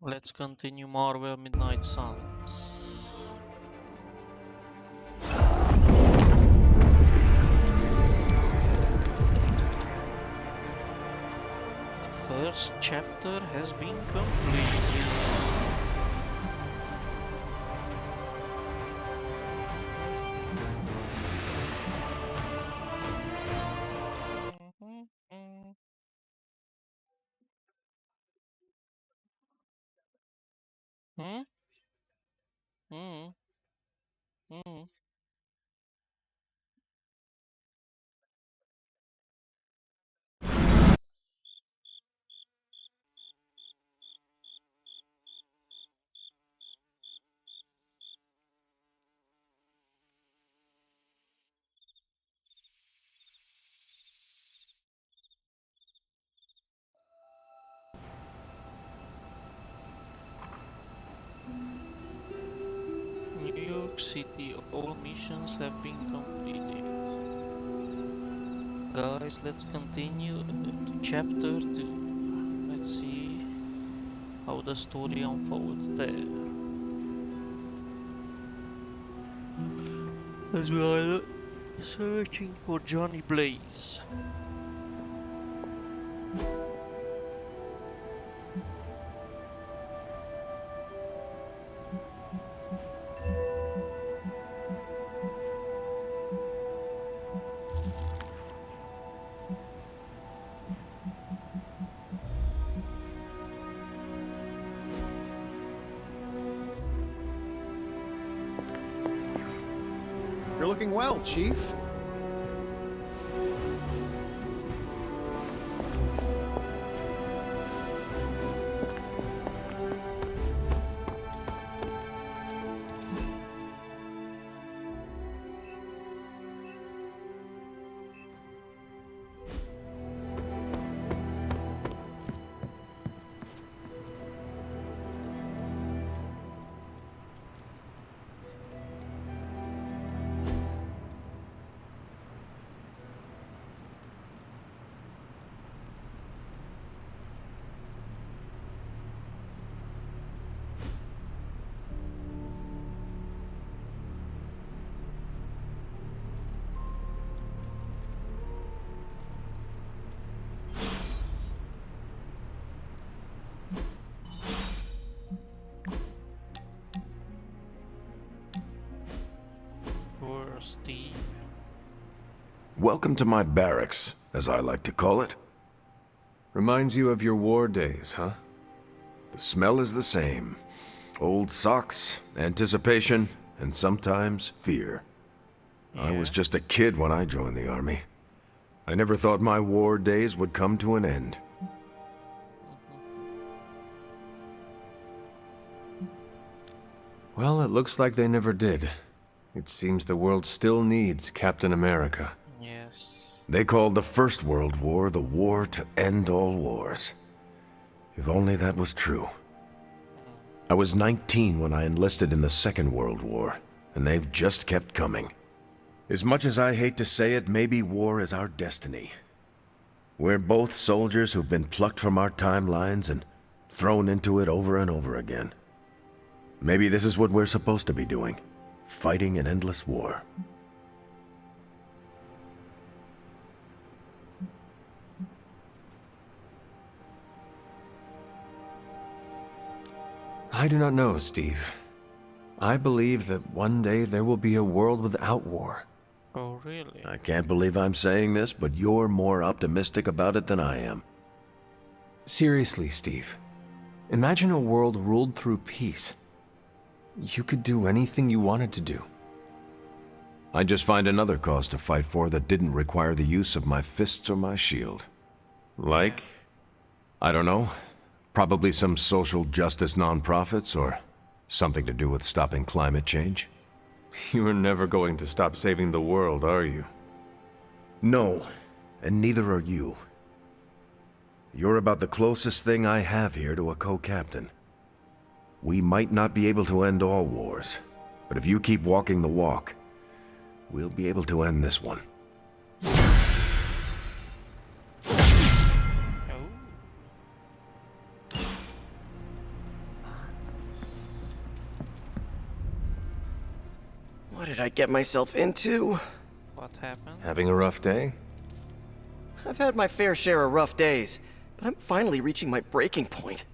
Let's continue Marvel Midnight Suns. The first chapter has been completed. Hmm? Hmm? Hmm? New York City, all missions have been completed. Guys, let's continue to chapter 2. Let's see how the story unfolds there. As we are searching for Johnny Blaze. You're looking well, Chief. Poor Steve. Welcome to my barracks, as I like to call it. Reminds you of your war days, huh? The smell is the same. Old socks, anticipation, and sometimes fear. I was Yeah. just a kid when I joined the army. I never thought my war days would come to an end. Well, it looks like they never did. It seems the world still needs Captain America. Yes. They called the First World War the war to end all wars. If only that was true. I was 19 when I enlisted in the Second World War, and they've just kept coming. As much as I hate to say it, maybe war is our destiny. We're both soldiers who've been plucked from our timelines and thrown into it over and over again. Maybe this is what we're supposed to be doing, fighting an endless war. I do not know, Steve. I believe that one day there will be a world without war. Oh, really? I can't believe I'm saying this, but you're more optimistic about it than I am. Seriously, Steve. Imagine a world ruled through peace. You could do anything you wanted to do. I'd just find another cause to fight for that didn't require the use of my fists or my shield. Like? I don't know. Probably some social justice nonprofits or something to do with stopping climate change. You are never going to stop saving the world, are you? No, and neither are you. You're about the closest thing I have here to a co-captain. We might not be able to end all wars, but if you keep walking the walk, we'll be able to end this one. Oh. did I get myself into? What happened? Having a rough day? I've had my fair share of rough days, but I'm finally reaching my breaking point.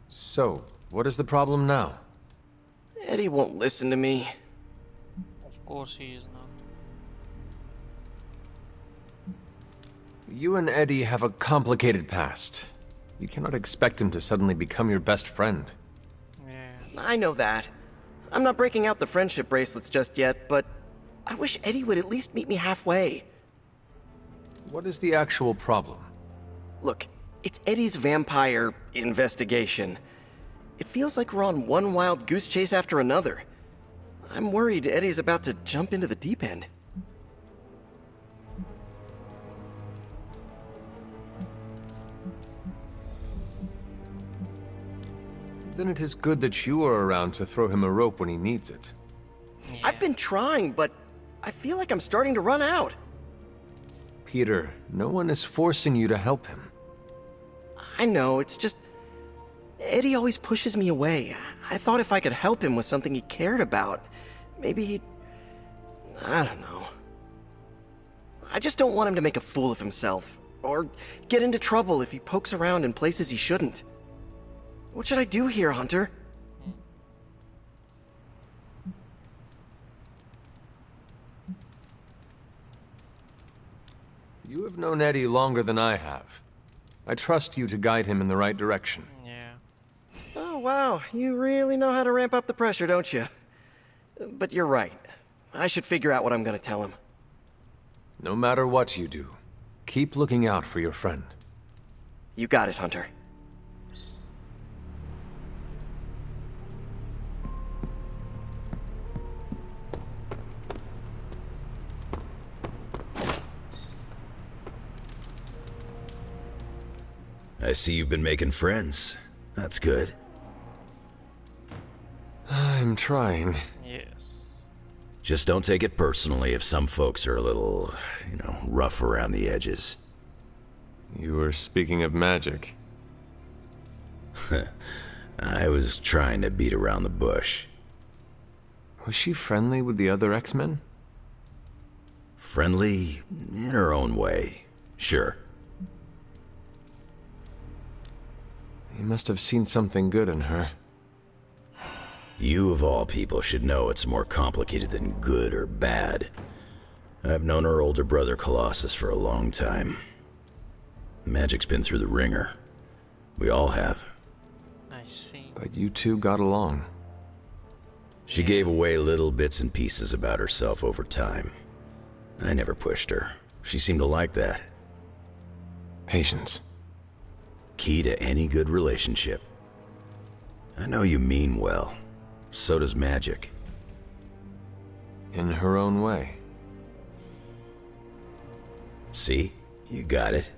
So, what is the problem now? Eddie won't listen to me. Of course he is not. You and Eddie have a complicated past. You cannot expect him to suddenly become your best friend. Yeah. I know that. I'm not breaking out the friendship bracelets just yet, but I wish Eddie would at least meet me halfway. What is the actual problem? Look, it's Eddie's vampire investigation. It feels like we're on one wild goose chase after another. I'm worried Eddie's about to jump into the deep end. Then it is good that you are around to throw him a rope when he needs it. I've been trying, but I feel like I'm starting to run out. Peter, no one is forcing you to help him. I know, it's just... Eddie always pushes me away. I thought if I could help him with something he cared about, maybe he'd... I don't know. I just don't want him to make a fool of himself, or get into trouble if he pokes around in places he shouldn't. What should I do here, Hunter? You have known Eddie longer than I have. I trust you to guide him in the right direction. Yeah. Oh, wow. You really know how to ramp up the pressure, don't you? But you're right. I should figure out what I'm gonna tell him. No matter what you do, keep looking out for your friend. You got it, Hunter. I see you've been making friends. That's good. I'm trying. Yes. Just don't take it personally if some folks are a little, rough around the edges. You were speaking of magic. I was trying to beat around the bush. Was she friendly with the other X-Men? Friendly in her own way, sure. You must have seen something good in her. You of all people should know it's more complicated than good or bad. I've known her older brother Colossus for a long time. Magic's been through the ringer. We all have. I see. But you two got along. She gave away little bits and pieces about herself over time. I never pushed her. She seemed to like that. Patience. Key to any good relationship. I know you mean well. So does Magic. In her own way. See? You got it.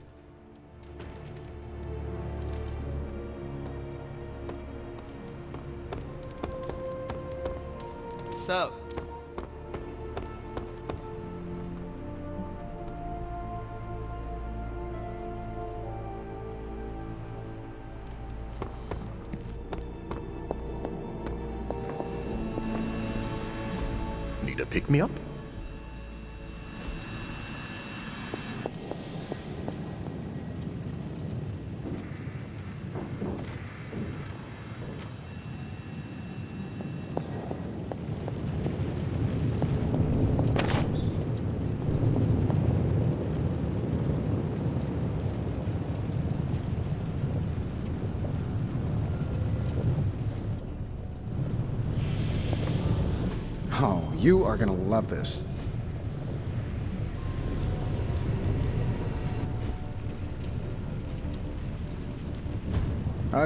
What's up? Need a pick-me-up? Oh, you are gonna love this.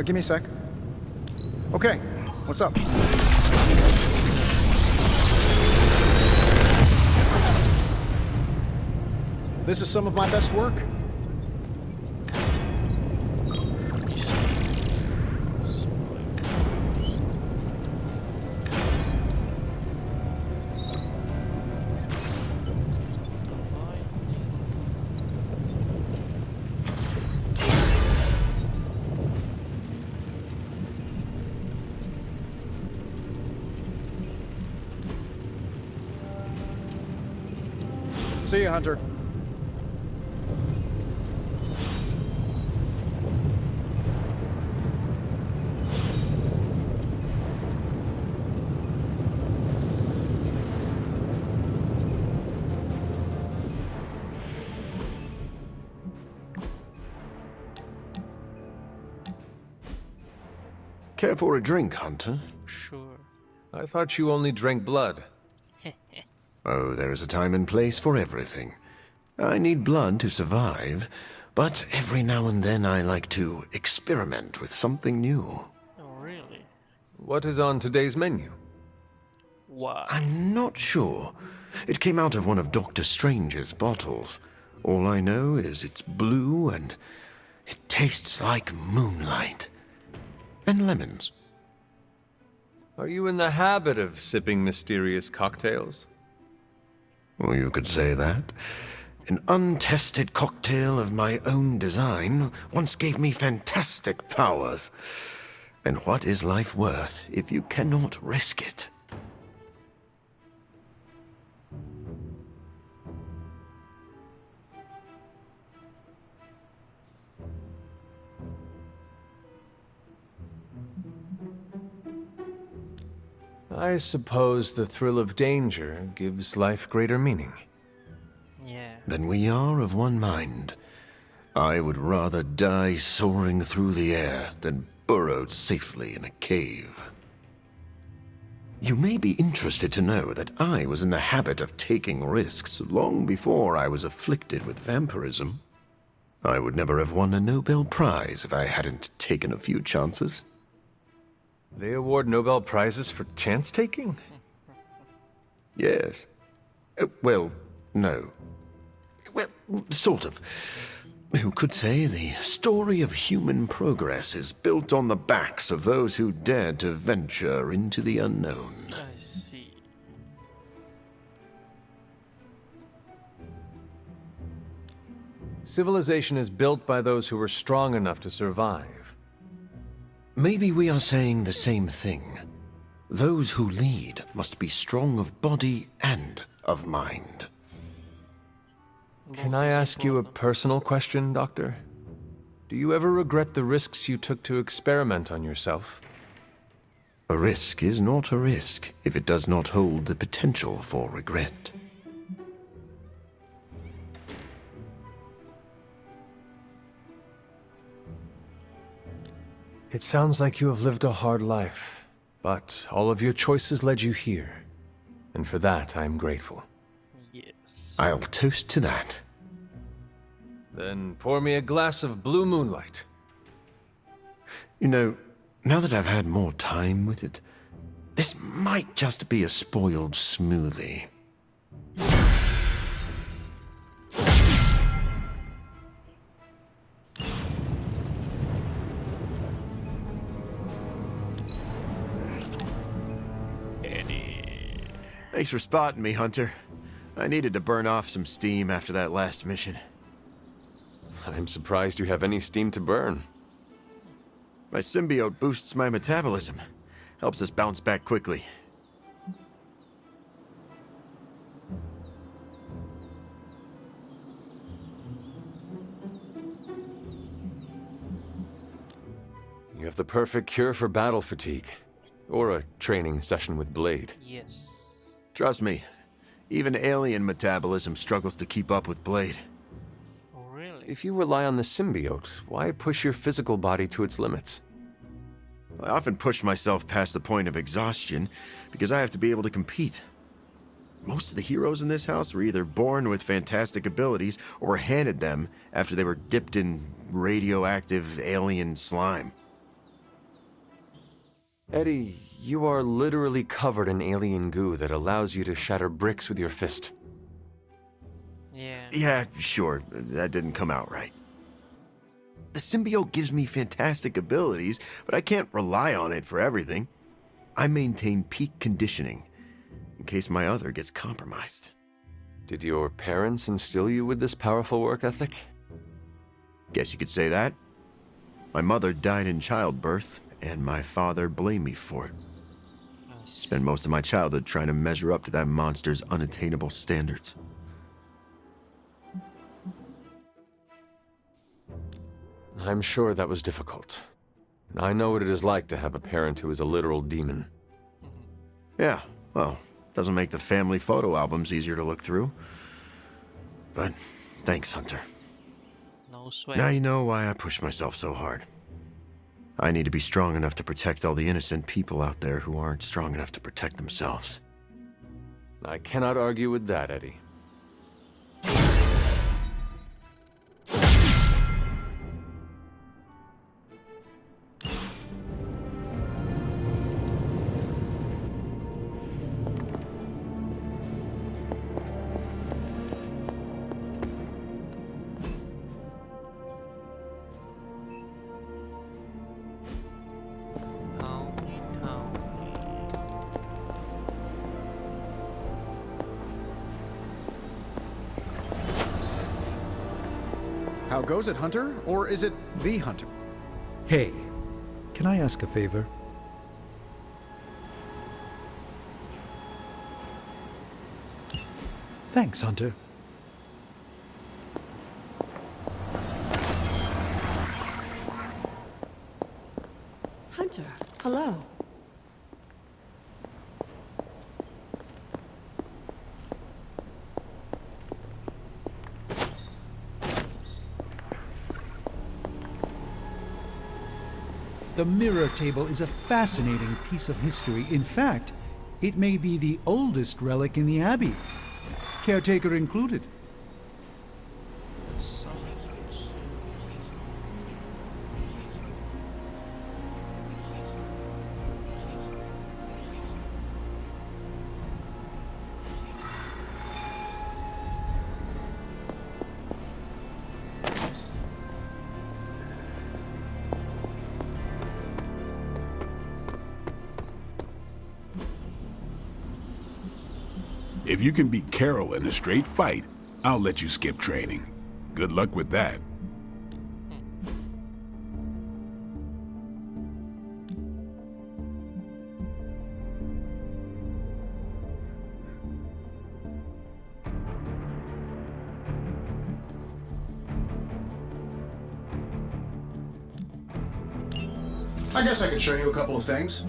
Give me a sec. Okay, what's up? This is some of my best work. See you, Hunter. Care for a drink, Hunter? Sure. I thought you only drank blood. Oh, there is a time and place for everything. I need blood to survive, but every now and then I like to experiment with something new. Oh, really? What is on today's menu? Wow. I'm not sure. It came out of one of Doctor Strange's bottles. All I know is it's blue and it tastes like moonlight. And lemons. Are you in the habit of sipping mysterious cocktails? Well, you could say that. An untested cocktail of my own design once gave me fantastic powers. And what is life worth if you cannot risk it? I suppose the thrill of danger gives life greater meaning. Yeah. Then we are of one mind. I would rather die soaring through the air than burrowed safely in a cave. You may be interested to know that I was in the habit of taking risks long before I was afflicted with vampirism. I would never have won a Nobel Prize if I hadn't taken a few chances. They award Nobel Prizes for chance-taking? Yes. Well, no. Well, sort of. Who could say the story of human progress is built on the backs of those who dared to venture into the unknown? I see. Civilization is built by those who were strong enough to survive. Maybe we are saying the same thing. Those who lead must be strong of body and of mind. Can Both I is ask you a important. personal question, Doctor? Do you ever regret the risks you took to experiment on yourself? A risk is not a risk if it does not hold the potential for regret. It sounds like you have lived a hard life, but all of your choices led you here. And for that, I'm grateful. Yes. I'll toast to that. Then pour me a glass of blue moonlight. You know, now that I've had more time with it, this might just be a spoiled smoothie. Eddie. Thanks for spotting me, Hunter. I needed to burn off some steam after that last mission. I'm surprised you have any steam to burn. My symbiote boosts my metabolism. Helps us bounce back quickly. You have the perfect cure for battle fatigue. Or a training session with Blade. Yes. Trust me, even alien metabolism struggles to keep up with Blade. Oh, really? If you rely on the symbiote, why push your physical body to its limits? I often push myself past the point of exhaustion because I have to be able to compete. Most of the heroes in this house were either born with fantastic abilities or were handed them after they were dipped in radioactive alien slime. Eddie, you are literally covered in alien goo that allows you to shatter bricks with your fist. Yeah. Yeah, sure, that didn't come out right. The symbiote gives me fantastic abilities, but I can't rely on it for everything. I maintain peak conditioning in case my other gets compromised. Did your parents instill you with this powerful work ethic? Guess you could say that. My mother died in childbirth, and my father blamed me for it. I see. Spent most of my childhood trying to measure up to that monster's unattainable standards. I'm sure that was difficult. I know what it is like to have a parent who is a literal demon. Yeah, well, doesn't make the family photo albums easier to look through. But thanks, Hunter. No sweat. Now you know why I push myself so hard. I need to be strong enough to protect all the innocent people out there who aren't strong enough to protect themselves. I cannot argue with that, Eddie. How goes it, Hunter? Or is it the Hunter? Hey, can I ask a favor? Thanks, Hunter. Hunter, hello. The mirror table is a fascinating piece of history. In fact, it may be the oldest relic in the Abbey, caretaker included. If you can beat Carol in a straight fight, I'll let you skip training. Good luck with that. I guess I could show you a couple of things.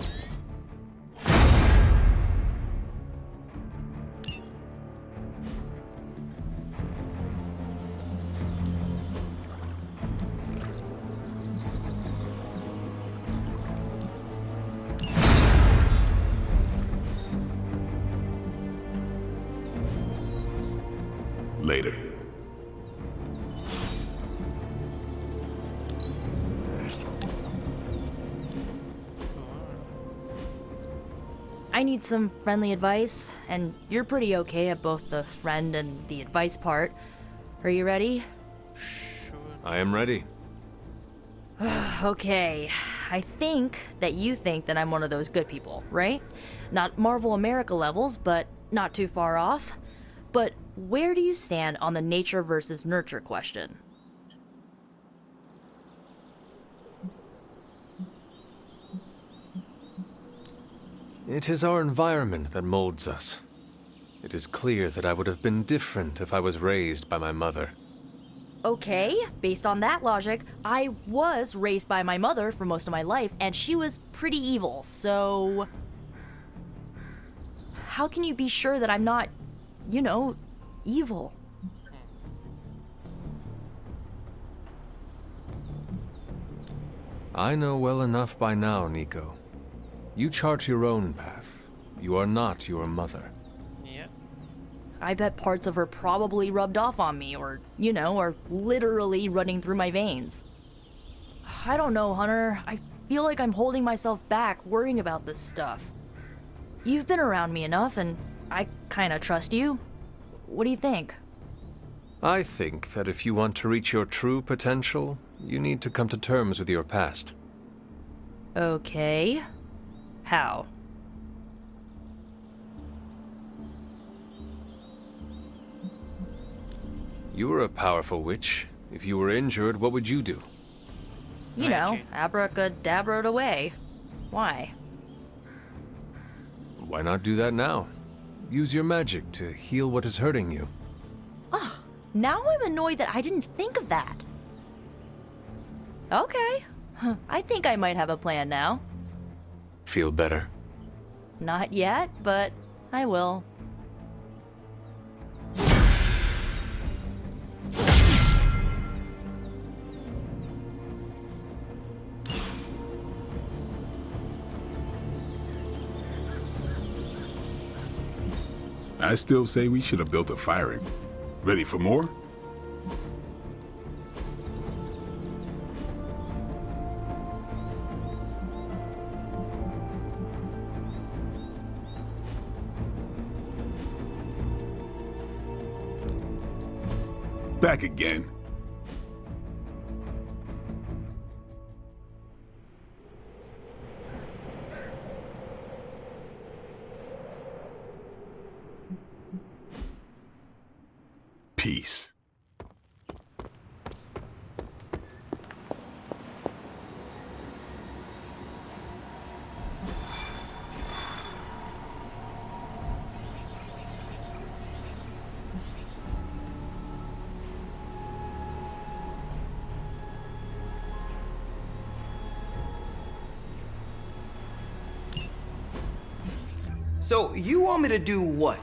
Later. I need some friendly advice, and you're pretty okay at both the friend and the advice part. Are you ready? Sure. I am ready. Okay, I think that you think that I'm one of those good people, right? Not Marvel America levels, but not too far off. But where do you stand on the nature versus nurture question? It is our environment that molds us. It is clear that I would have been different if I was raised by my mother. Okay, based on that logic, I was raised by my mother for most of my life, and she was pretty evil, so... How can you be sure that I'm not, you know, evil? I know well enough by now, Nico. You chart your own path. You are not your mother. Yeah. I bet parts of her probably rubbed off on me, or, you know, are literally running through my veins. I don't know, Hunter. I feel like I'm holding myself back worrying about this stuff. You've been around me enough, and I kinda trust you. What do you think? I think that if you want to reach your true potential, you need to come to terms with your past. Okay. How? You were a powerful witch. If you were injured, what would you do? You know, Magic. abracadabra it away. Why? Why not do that now? Use your magic to heal what is hurting you. Ugh, now I'm annoyed that I didn't think of that. Okay. I think I might have a plan now. Feel better? Not yet, but I will. I still say we should have built a fire. Ready for more? Back again. Peace. So, you want me to do what?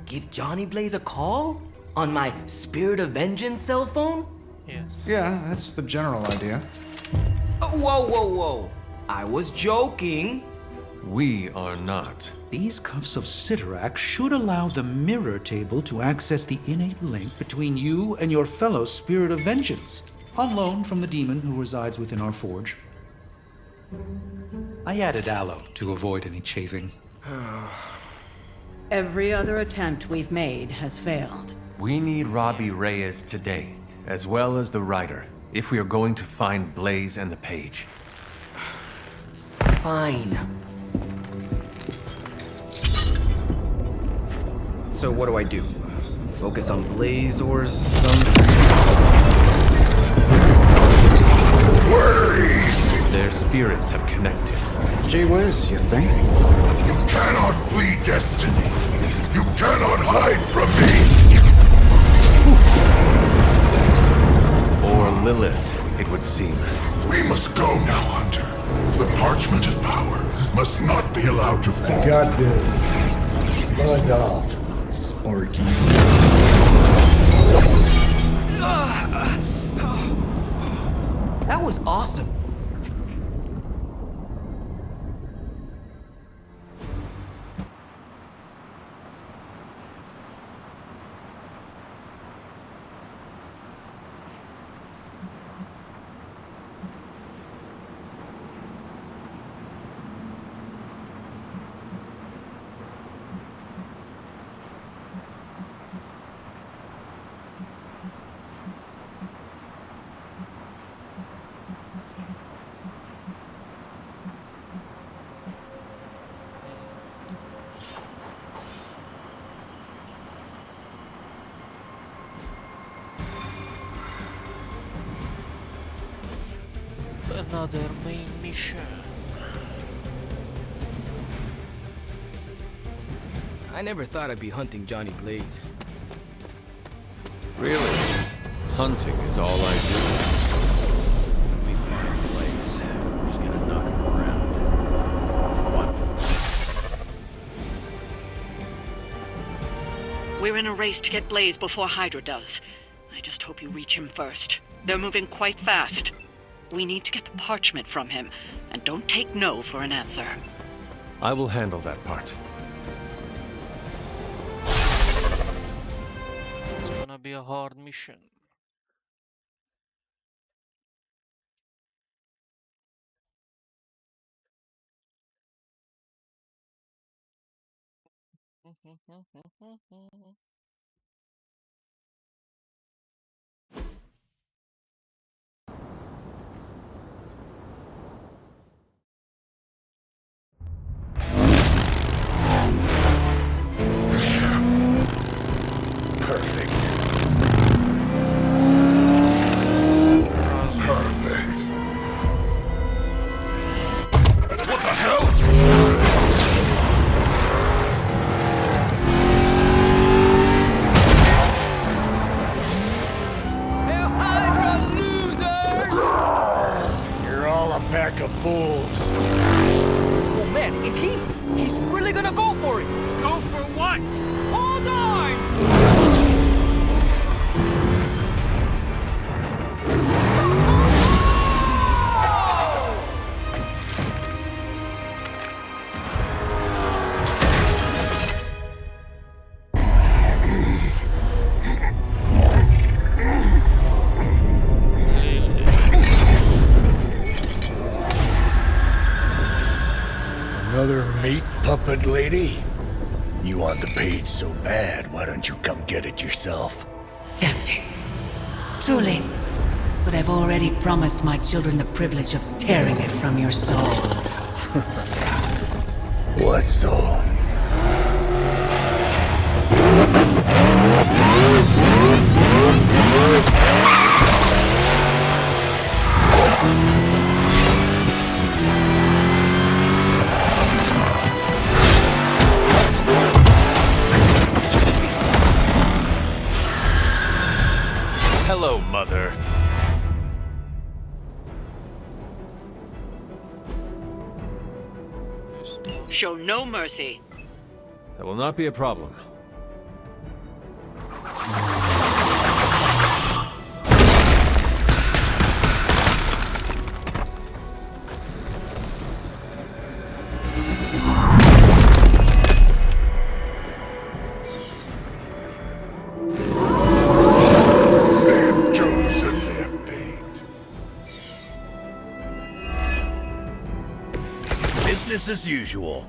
Give Johnny Blaze a call? On my Spirit of Vengeance cell phone? Yes. Yeah, that's the general idea. Whoa, whoa, whoa. I was joking. We are not. These cuffs of Cyttorak should allow the mirror table to access the innate link between you and your fellow Spirit of Vengeance, on loan from the demon who resides within our forge. I added aloe to avoid any chafing. Every other attempt we've made has failed. We need Robbie Reyes today, as well as the writer, if we are going to find Blaze and the page. Fine. So what do I do? Focus on Blaze or some... Their spirits have connected. Gee whiz, you think? You cannot flee destiny. You cannot hide from me. Or Lilith, it would seem. We must go now, Hunter. The parchment of power must not be allowed to fall. Got this. Buzz off, Sparky. That was awesome. Another main mission. I never thought I'd be hunting Johnny Blaze. Really? Hunting is all I do. When we find Blaze, we're just gonna knock him around. What? We're in a race to get Blaze before Hydra does. I just hope you reach him first. They're moving quite fast. We need to get the parchment from him, and don't take no for an answer. I will handle that part. It's gonna be a hard mission. What the hell? a pack of fools. Oh man, is he? He's really gonna go for it! Go for what? Hold on! Another meat puppet lady? You want the page so bad, why don't you come get it yourself? Tempting. Truly. But I've already promised my children the privilege of tearing it from your soul. What soul? Hello, Mother. Show no mercy. That will not be a problem. Business as usual.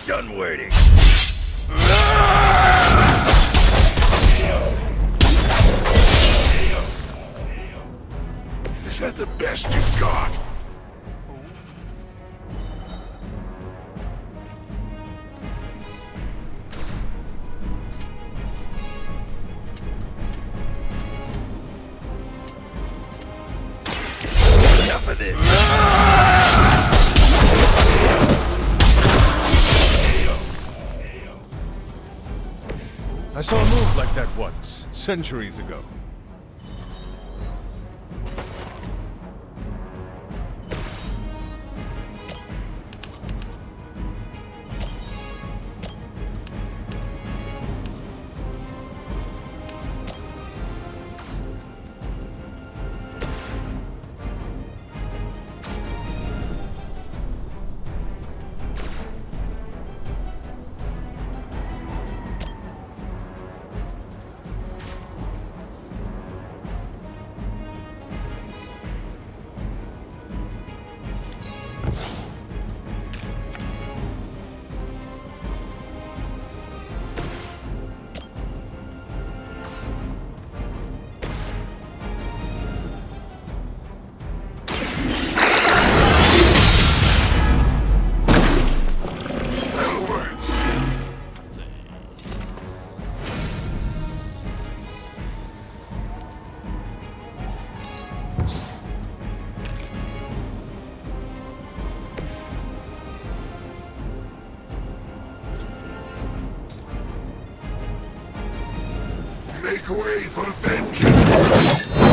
Done waiting. Is that the best you've got? Enough of this. I saw a move like that once, centuries ago. Make way for vengeance!